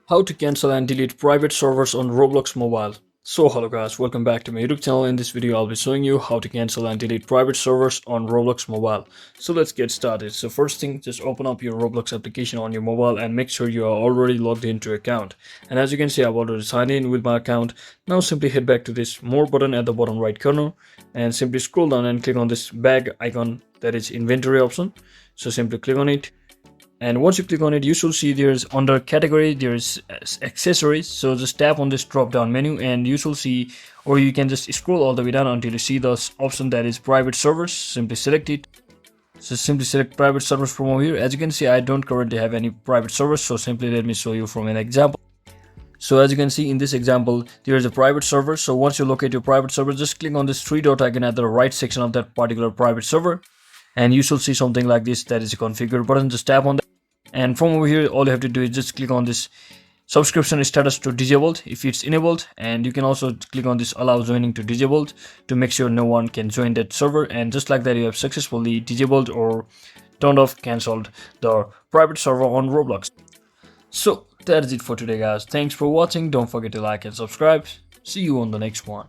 How to cancel and delete private servers on Roblox Mobile. So hello guys, welcome back to my YouTube channel. In this video I'll be showing you how to cancel and delete private servers on Roblox Mobile. So let's get started. So first thing, just open up your Roblox application on your mobile and make sure you are already logged into your account. And as you can see, I've already signed in with my account. Now simply head back to this more button at the bottom right corner and simply scroll down and click on this bag icon, that is inventory option. So simply click on it. And once you click on it, you should see there's under category there's accessories. So just tap on this drop down menu and you should see, or you can just scroll all the way down until you see the option that is private servers. Simply select it. So simply select private servers from over here. As you can see, I don't currently have any private servers, so simply let me show you from an example. So as you can see in this example, there is a private server. So once you locate your private server, just click on this three dot icon at the right section of that particular private server, and you should see something like this, that is a configure button. Just tap on that. And from over here, all you have to do is just click on this subscription status to disabled if it's enabled, and you can also click on this allow joining to disabled to make sure no one can join that server. And just like that, you have successfully disabled or turned off, cancelled the private server on Roblox. So that is it for today guys. Thanks for watching. Don't forget to like and subscribe. See you on the next one.